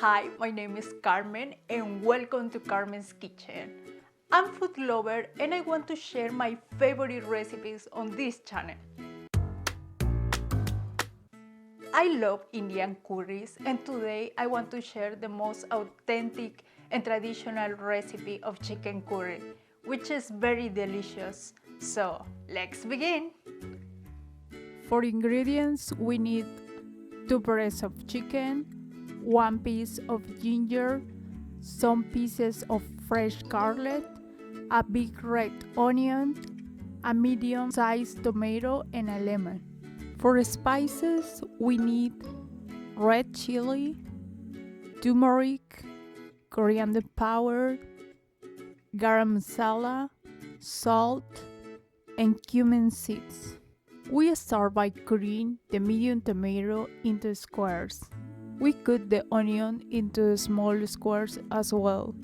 Hi, my name is Carmen and welcome to Carmen's Kitchen. I'm food lover and I want to share my favorite recipes on this channel. I love Indian curries and today I want to share the most authentic and traditional recipe of chicken curry, which is very delicious. So let's begin! For ingredients, we need 2 breasts of chicken, 1 piece of ginger, some pieces of fresh garlic, a big red onion, a medium-sized tomato, and a lemon. For spices, we need red chili, turmeric, coriander powder, garam masala, salt, and cumin seeds. We start by cutting the medium tomato into squares. We cut the onion into small squares as well.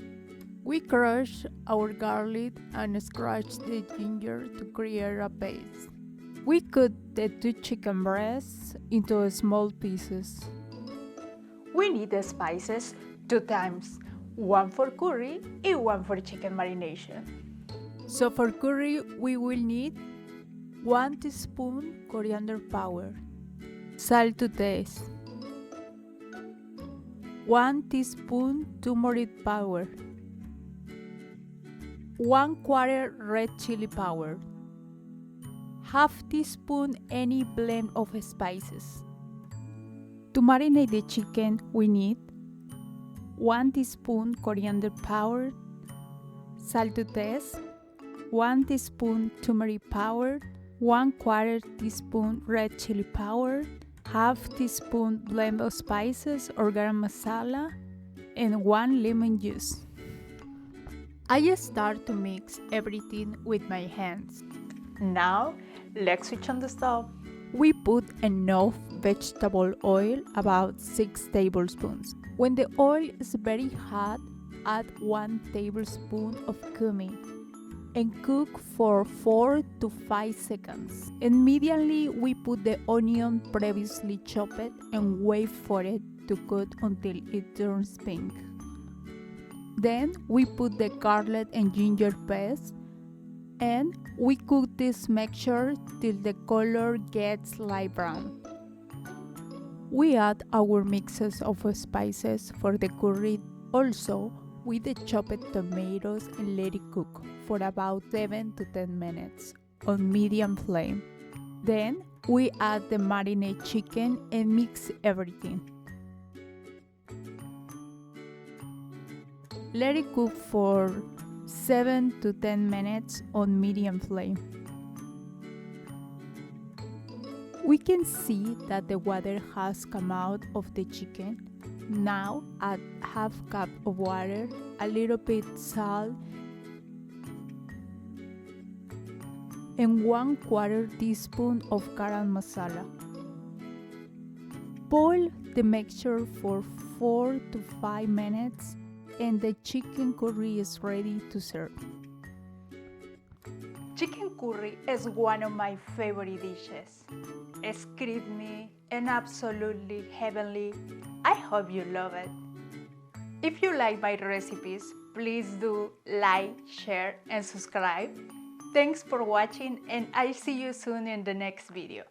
We crush our garlic and scratch the ginger to create a paste. We cut the 2 chicken breasts into small pieces. We need the spices 2 times, one for curry and one for chicken marination. So for curry, we will need 1 teaspoon coriander powder, salt to taste, 1 teaspoon turmeric powder, 1/4 red chili powder, half teaspoon any blend of spices. To marinate the chicken, we need 1 teaspoon coriander powder, salt to taste, 1 teaspoon turmeric powder, 1/4 teaspoon red chili powder, half teaspoon blend of spices or garam masala, and 1 lemon juice. I start to mix everything with my hands. Now, let's switch on the stove. We put enough vegetable oil, about 6 tablespoons. When the oil is very hot, add 1 tablespoon of cumin and cook for 4 to 5 seconds. Immediately, we put the onion previously chopped and wait for it to cook until it turns pink. Then we put the garlic and ginger paste and we cook this mixture till the color gets light brown. We add our mixes of spices for the curry also with the chopped tomatoes and let it cook for about 7 to 10 minutes on medium flame. Then we add the marinated chicken and mix everything. Let it cook for 7 to 10 minutes on medium flame. We can see that the water has come out of the chicken. Now add half cup of water, a little bit salt, and 1/4 teaspoon of garam masala. Boil the mixture for 4 to 5 minutes and the chicken curry is ready to serve. Chicken curry is one of my favorite dishes. It's creamy and absolutely heavenly. I hope you love it. If you like my recipes, please do like, share, and subscribe. Thanks for watching and I'll see you soon in the next video.